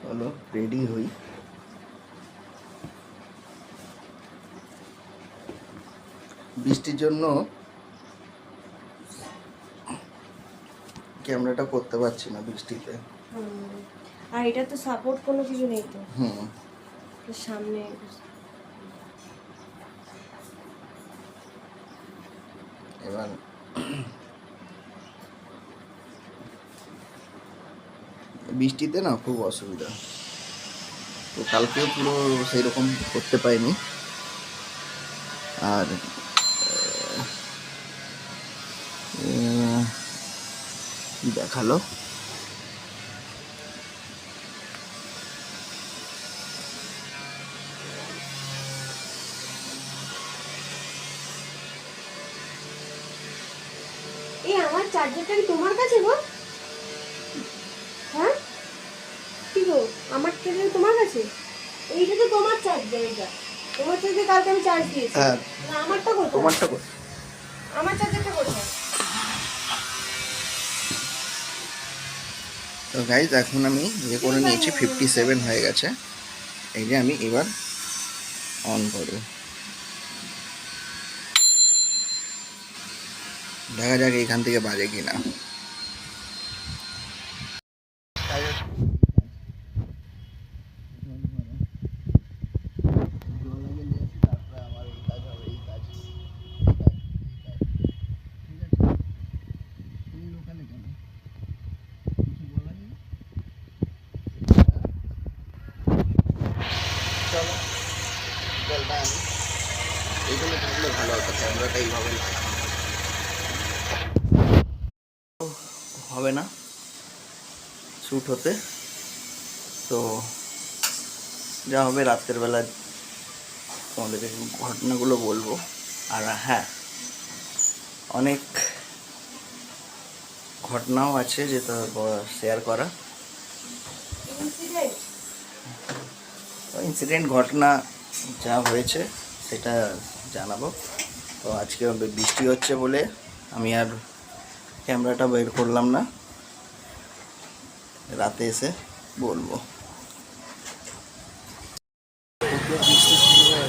চলো রেডি হই। বৃষ্টির জন্য ক্যামেরাটা করতে পারছি না বৃষ্টিতে। আর এটা তো সাপোর্ট কোনো কিছু নেই তো। সামনে এবার বৃষ্টিতে না খুব অসুবিধা, তো কালকেও পুরো সেই রকম করতে পারিনি। আর কি দেখালো, এই আমার চার্জারটা কি তোমার কাছে গো? হ্যাঁ কি গো, আমার চার্জার তোমার কাছে? এইটা তো তোমার চার্জার, এটা তোমার চার্জার, কালকে আমি চার্জ দিয়েছি। হ্যাঁ না আমারটা কোথায়? তোমারটা কোথায়? আমার চার্জারটা কোথায়? তো গাইজ এখন আমি ইয়ে করে নিয়েছি, 57 হয়ে গেছে। এই যে আমি এবার অন করবো, দেখা যাক এইখান থেকে বাজে কিনা। চলো জলটা আনি, এইখানে থাকলে ভালো হতো, ক্যামেরাটা এইভাবে লাগানো হবে না শ্যুট হতে। তো যা হবে রাত্রের বেলা তোমাদেরকে ঘটনাগুলো বলবো। আর হ্যাঁ, অনেক ঘটনাও আছে যেটা শেয়ার করা, ইনসিডেন্ট ঘটনা যা হয়েছে সেটা জানাবো। তো আজকে বৃষ্টি হচ্ছে বলে আমি আর ক্যামেরাটা বের করলাম না, রাতে এসে বলবো। বৃষ্টি শুরু হয়ে